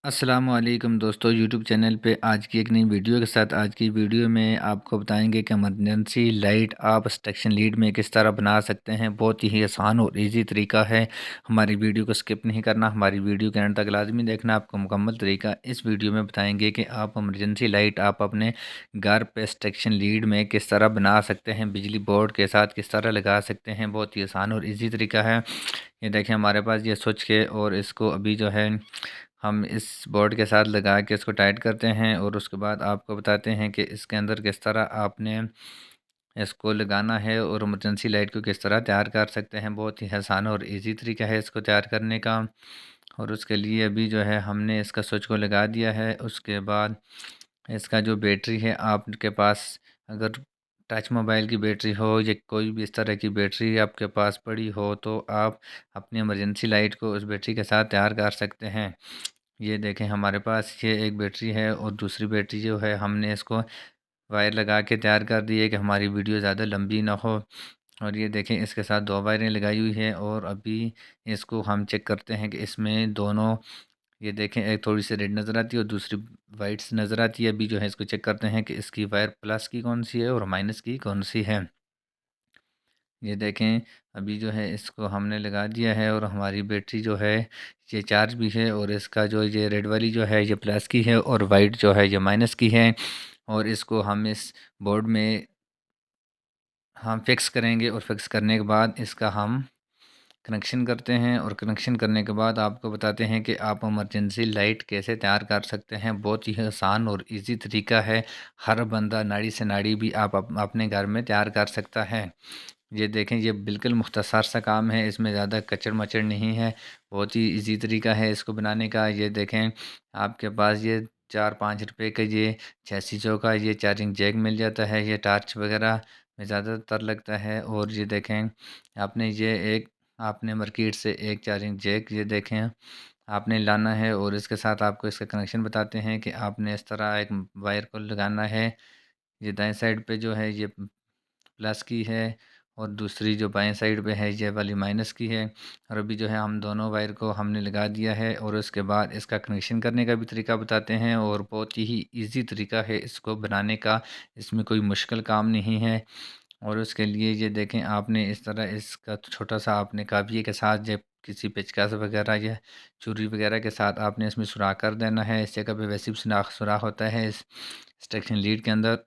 अस्सलामुअलैकुम दोस्तों, YouTube channel पे आज की एक नई वीडियो के साथ। आज की वीडियो में आपको बताएंगे कि इमरजेंसी लाइट आप स्टेक्शन लीड में किस तरह बना सकते हैं। बहुत ही आसान और इजी तरीका है। हमारी वीडियो को स्किप नहीं करना, हमारी वीडियो के एंड तक लाजमी देखना। आपको मुकम्मल तरीका इस वीडियो में बताएंगे कि आप इमरजेंसी लाइट आप अपने घर पे स्टेक्शन लीड में किस तरह बना सकते हैं, बिजली बोर्ड के साथ किस तरह लगा सकते हैं। बहुत ही आसान और ईजी तरीका है। ये देखें हमारे पास ये स्विच के, और इसको अभी जो है हम इस बोर्ड के साथ लगा के इसको टाइट करते हैं, और उसके बाद आपको बताते हैं कि इसके अंदर किस तरह आपने इसको लगाना है और इमरजेंसी लाइट को किस तरह तैयार कर सकते हैं। बहुत ही आसान और इजी तरीका है इसको तैयार करने का। और उसके लिए अभी जो है हमने इसका स्विच को लगा दिया है। उसके बाद इसका जो बैटरी है, आपके पास अगर टच मोबाइल की बैटरी हो या कोई भी इस तरह की बैटरी आपके पास पड़ी हो, तो आप अपनी इमरजेंसी लाइट को उस बैटरी के साथ तैयार कर सकते हैं। ये देखें हमारे पास ये एक बैटरी है, और दूसरी बैटरी जो है हमने इसको वायर लगा के तैयार कर दी है कि हमारी वीडियो ज़्यादा लंबी ना हो। और ये देखें इसके साथ दो वायरें लगाई हुई है, और अभी इसको हम चेक करते हैं कि इसमें दोनों, ये देखें एक थोड़ी सी रेड नज़र आती है और दूसरी वाइट सी नज़र आती है। अभी जो है इसको चेक करते हैं कि इसकी वायर प्लस की कौन सी है और माइनस की कौन सी है। ये देखें अभी जो है इसको हमने लगा दिया है, और हमारी बैटरी जो है ये चार्ज भी है, और इसका जो ये रेड वाली जो है ये प्लस की है, और वाइट जो है ये माइनस की है। और इसको हम इस बोर्ड में हम फिक्स करेंगे, और फिक्स करने के बाद इसका हम कनेक्शन करते हैं। और कनेक्शन करने के बाद आपको बताते हैं कि आप इमरजेंसी लाइट कैसे तैयार कर सकते हैं। बहुत ही आसान और इजी तरीका है। हर बंदा नाड़ी से नाड़ी भी आप अपने घर में तैयार कर सकता है। ये देखें ये बिल्कुल मुख्तसर सा काम है, इसमें ज़्यादा कचड़ मचड़ नहीं है। बहुत ही इजी तरीका है इसको बनाने का। ये देखें आपके पास ये 4-5 रुपए का ये 6 चीज़ों का ये चार्जिंग जैक मिल जाता है। ये टार्च वगैरह में ज़्यादातर लगता है। और ये देखें आपने ये एक आपने मार्केट से एक चार्जिंग जैक ये देखें आपने लाना है, और इसके साथ आपको इसका कनेक्शन बताते हैं कि आपने इस तरह एक वायर को लगाना है। ये दाएं साइड पे जो है ये प्लस की है, और दूसरी जो बाएं साइड पे है ये वाली माइनस की है। और अभी जो है हम दोनों वायर को हमने लगा दिया है, और उसके बाद इसका कनेक्शन करने का भी तरीका बताते हैं। और बहुत ही इजी तरीका है इसको बनाने का, इसमें कोई मुश्किल काम नहीं है। और उसके लिए ये देखें आपने इस तरह इसका छोटा सा आपने काविये के साथ जब किसी पेचकस वगैरह या छुरी वगैरह के साथ आपने इसमें सुराख कर देना है। इस जगह पे वैसे भी सुराख सुराख होता है इस स्टेक्शन लीड के अंदर।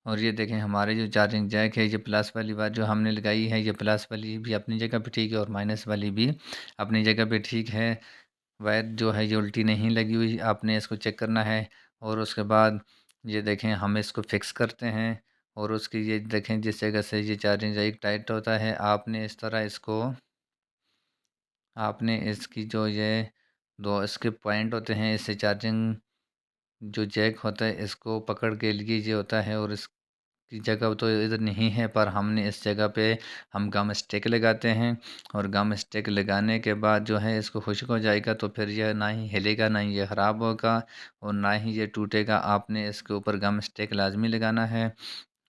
और ये देखें हमारे जो चार्जिंग जैक है, ये प्लस वाली वायर जो हमने लगाई है, ये प्लस वाली भी अपनी जगह पे ठीक है, और माइनस वाली भी अपनी जगह पे ठीक है। वायर जो है ये उल्टी नहीं लगी हुई, आपने इसको चेक करना है। और उसके बाद ये देखें हम इसको फिक्स करते हैं। और उसकी ये देखें जिस जगह से ये चार्जिंग जैक टाइट होता है, आपने इस तरह इसको आपने इसकी जो ये दो इसके पॉइंट होते हैं, इससे चार्जिंग जो जैक होता है इसको पकड़ के लिए ये होता है। और इस की जगह तो इधर नहीं है, पर हमने इस जगह पे हम गम स्टिक लगाते हैं। और गम स्टिक लगाने के बाद जो है इसको खुश्क हो जाएगा, तो फिर यह ना ही हिलेगा, ना ही ये ख़राब होगा, और ना ही ये टूटेगा। आपने इसके ऊपर गम स्टिक लाजमी लगाना है।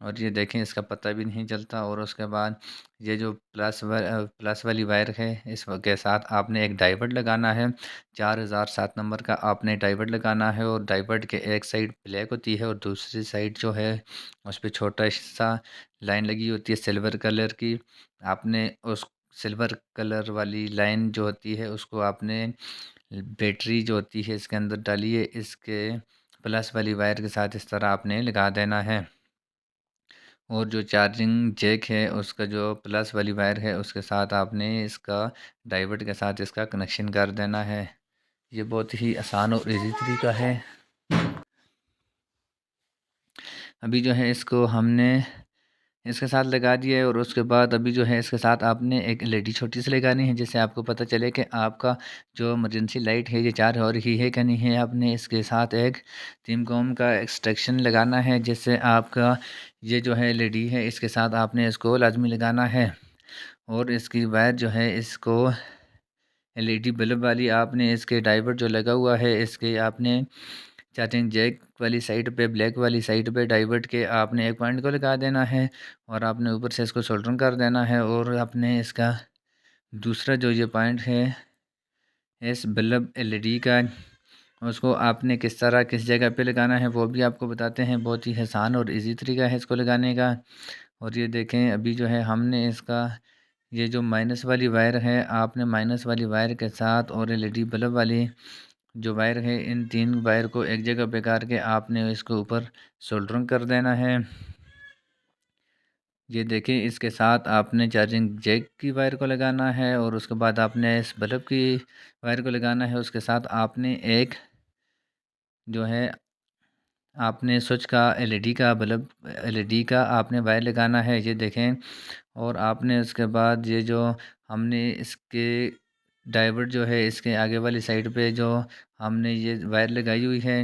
और ये देखें इसका पता भी नहीं चलता। और उसके बाद ये जो प्लस वाली वायर है, इस के साथ आपने एक डाइवर्ट लगाना है। 4007 नंबर का आपने डाइवर्ट लगाना है, और डाइवर्ट के एक साइड ब्लैक होती है, और दूसरी साइड जो है उस पे छोटा सा लाइन लगी होती है सिल्वर कलर की। आपने उस सिल्वर कलर वाली लाइन जो होती है उसको आपने बैटरी जो होती है इसके अंदर डालिए, इसके प्लस वाली वायर के साथ इस तरह आपने लगा देना है। और जो चार्जिंग जैक है उसका जो प्लस वाली वायर है उसके साथ आपने इसका डाइवर्ट के साथ इसका कनेक्शन कर देना है। ये बहुत ही आसान और इजी तरीका है। अभी जो है इसको हमने इसके साथ लगा दिया है, और उसके बाद अभी जो है इसके साथ आपने एक एलईडी छोटी सी लगानी है, जिससे आपको पता चले कि आपका जो इमरजेंसी लाइट है ये चार्ज हो रही है कि नहीं है। आपने इसके साथ एक टिमकोम का एक्सटेंशन लगाना है, जिससे आपका ये जो है एलईडी है इसके साथ आपने इसको लाजमी लगाना है। और इसकी वायर जो है इसको एलईडी बल्ब वाली आपने इसके डाइवर्ट जो लगा हुआ है इसके आपने चार्जिंग जैक वाली साइड पे ब्लैक वाली साइड पे डाइवर्ट के आपने एक पॉइंट को लगा देना है, और आपने ऊपर से इसको सोल्डरिंग कर देना है। और आपने इसका दूसरा जो ये पॉइंट है इस बल्ब एलईडी का, उसको आपने किस तरह किस जगह पे लगाना है वो भी आपको बताते हैं। बहुत ही आसान और इजी तरीका है इसको लगाने का। और ये देखें अभी जो है हमने इसका ये जो माइनस वाली वायर है, आपने माइनस वाली वायर के साथ और एलईडी बल्ब वाली जो वायर है, इन तीन वायर को एक जगह पे करके आपने इसके ऊपर सोल्डरिंग कर देना है। ये देखें इसके साथ आपने चार्जिंग जैक की वायर को लगाना है और उसके बाद आपने इस बल्ब की वायर को लगाना है। उसके साथ आपने एक जो है आपने स्विच का एलईडी का बल्ब एलईडी का आपने वायर लगाना है। ये देखें। और आपने उसके बाद ये जो हमने इसके डाइवर्ट जो है इसके आगे वाली साइड पे जो हमने ये वायर लगाई हुई है,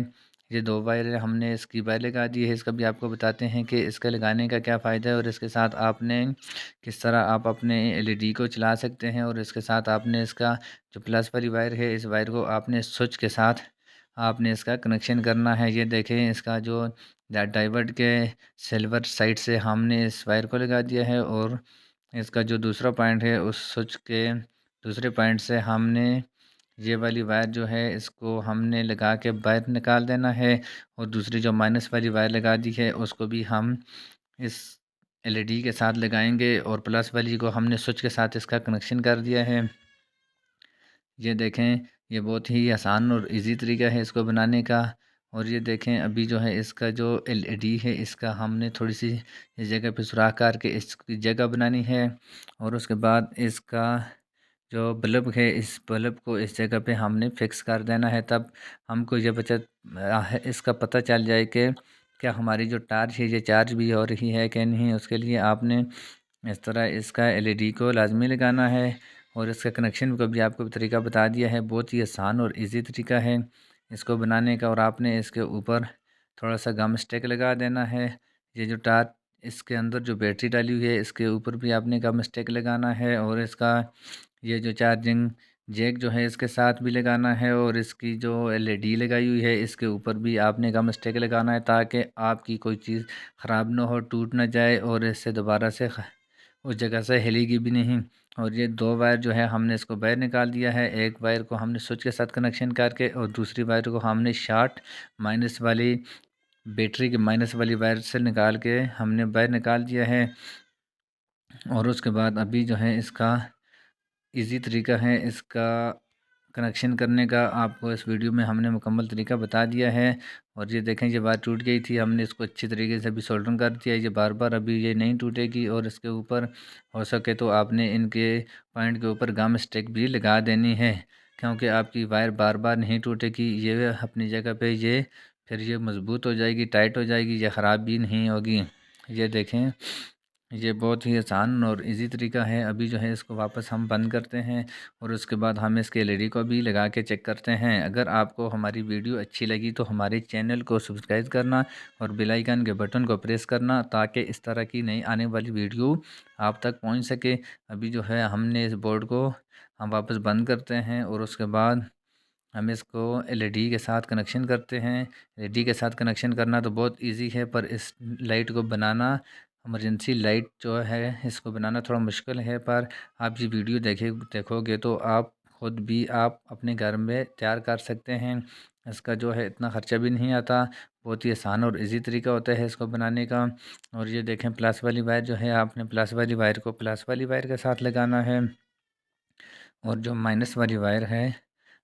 ये दो वायर हमने इसकी वायर लगा दी है। इसका भी आपको बताते हैं कि इसका लगाने का क्या फ़ायदा है और इसके साथ आपने किस तरह आप अपने एलईडी को चला सकते हैं। और इसके साथ आपने इसका जो प्लस वाली वायर है, इस वायर को आपने स्विच के साथ आपने इसका कनेक्शन करना है। ये देखें इसका जो डाइवर्ट के सिल्वर साइड से हमने इस वायर को लगा दिया है और इसका जो दूसरा पॉइंट है उस स्विच के दूसरे पॉइंट से हमने ये वाली वायर जो है इसको हमने लगा के बाहर निकाल देना है। और दूसरी जो माइनस वाली वायर लगा दी है उसको भी हम इस एलईडी के साथ लगाएंगे और प्लस वाली को हमने स्विच के साथ इसका कनेक्शन कर दिया है। ये देखें ये बहुत ही आसान और इजी तरीका है इसको बनाने का। और ये देखें अभी जो है इसका जो एलईडी है इसका हमने थोड़ी सी इस जगह पे सुराख करके इसकी जगह बनानी है। और उसके बाद इसका जो बल्ब है इस बल्ब को इस जगह पे हमने फिक्स कर देना है। तब हमको ये बचत इसका पता चल जाए कि क्या हमारी जो टार्च है ये चार्ज भी हो रही है कि नहीं। उसके लिए आपने इस तरह इसका एलईडी को लाजमी लगाना है। और इसका कनेक्शन को भी आपको तरीका बता दिया है। बहुत ही आसान और इजी तरीका है इसको बनाने का। और आपने इसके ऊपर थोड़ा सा गम स्टिक लगा देना है। ये जो टार्च इसके अंदर जो बैटरी डाली हुई है इसके ऊपर भी आपने गम स्टिक लगाना है। और इसका ये जो चार्जिंग जैक जो है इसके साथ भी लगाना है। और इसकी जो एलईडी लगाई हुई है इसके ऊपर भी आपने गम स्टिक लगाना है ताकि आपकी कोई चीज़ ख़राब ना हो, टूट ना जाए और इससे दोबारा से उस जगह से हिलेगी भी नहीं। और ये दो वायर जो है हमने इसको बाहर निकाल दिया है। एक वायर को हमने स्विच के साथ कनेक्शन करके और दूसरी वायर को हमने शार्ट माइनस वाली बैटरी के माइनस वाली वायर से निकाल के हमने बाहर निकाल दिया है। और उसके बाद अभी जो है इसका इजी तरीका है इसका कनेक्शन करने का, आपको इस वीडियो में हमने मुकम्मल तरीका बता दिया है। और ये देखें ये बार टूट गई थी, हमने इसको अच्छी तरीके से अभी सोल्डरिंग कर दिया है। ये बार बार अभी ये नहीं टूटेगी। और इसके ऊपर हो सके तो आपने इनके पॉइंट के ऊपर गम स्टिक भी लगा देनी है, क्योंकि आपकी वायर बार बार नहीं टूटेगी। ये अपनी जगह पे ये फिर ये मज़बूत हो जाएगी, टाइट हो जाएगी, ये ख़राब भी नहीं होगी। ये देखें ये बहुत ही आसान और इजी तरीका है। अभी जो है इसको वापस हम बंद करते हैं और उसके बाद हम इसके एलईडी को भी लगा के चेक करते हैं। अगर आपको हमारी वीडियो अच्छी लगी तो हमारे चैनल को सब्सक्राइब करना और बेल आइकन के बटन को प्रेस करना ताकि इस तरह की नई आने वाली वीडियो आप तक पहुंच सके। अभी जो है हमने इस बोर्ड को हम वापस बंद करते हैं और उसके बाद हम इसको एलईडी के साथ कनेक्शन करते हैं। एलईडी के साथ कनेक्शन करना तो बहुत इजी है, पर इस लाइट को बनाना, इमरजेंसी लाइट जो है इसको बनाना थोड़ा मुश्किल है। पर आप ये वीडियो देखोगे तो आप खुद भी आप अपने घर में तैयार कर सकते हैं। इसका जो है इतना ख़र्चा भी नहीं आता, बहुत ही आसान और इजी तरीका होता है इसको बनाने का। और ये देखें प्लस वाली वायर जो है आपने प्लस वाली वायर को प्लस वाली वायर के साथ लगाना है। और जो माइनस वाली वायर है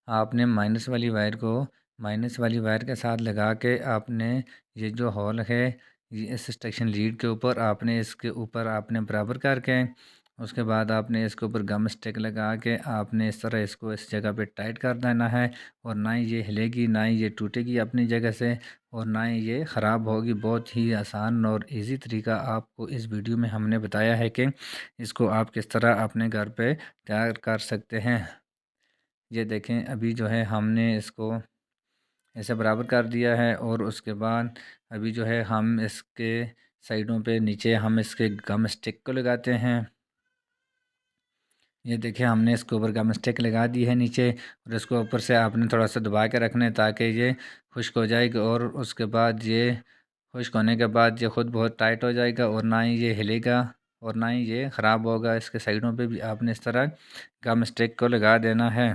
आपने माइनस वाली वायर को माइनस वाली वायर के साथ लगा के आपने ये जो हॉल है ये इस स्टेक्शन लीड के ऊपर आपने इसके ऊपर आपने बराबर करके उसके बाद आपने इसके ऊपर गम स्टिक लगा के आपने इस तरह इसको इस जगह पे टाइट कर देना है। और ना ही ये हिलेगी, ना ही ये टूटेगी अपनी जगह से, और ना ही ये ख़राब होगी। बहुत ही आसान और इजी तरीका आपको इस वीडियो में हमने बताया है कि इसको आप किस तरह अपने घर पे तैयार कर सकते हैं। ये देखें अभी जो है हमने इसको ऐसे बराबर कर दिया है। और उसके बाद अभी जो है हम इसके साइडों पे नीचे हम इसके गम स्टिक को लगाते हैं। ये देखिए हमने इसके ऊपर गम स्टिक लगा दी है नीचे, और इसको ऊपर से आपने थोड़ा सा दबा के रखना है ताकि ये खुश्क हो जाएगा। और उसके बाद ये खुश्क होने के बाद ये ख़ुद बहुत टाइट हो जाएगा और ना ही ये हिलेगा और ना ही ये ख़राब होगा। इसके साइडों पे भी आपने इस तरह गम स्टिक को लगा देना है।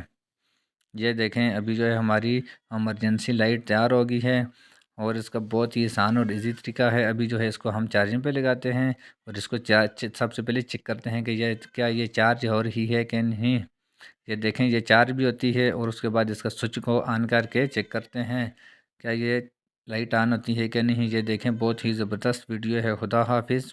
ये देखें अभी जो है हमारी इमरजेंसी लाइट तैयार हो गई है और इसका बहुत ही आसान और इजी तरीका है। अभी जो है इसको हम चार्जिंग पे लगाते हैं और इसको सबसे पहले चेक करते हैं कि ये क्या ये चार्ज हो रही है कि नहीं। ये देखें ये चार्ज भी होती है और उसके बाद इसका स्विच को ऑन करके चेक करते हैं क्या ये लाइट ऑन होती है कि नहीं। ये देखें बहुत ही ज़बरदस्त वीडियो है। खुदा हाफिज़।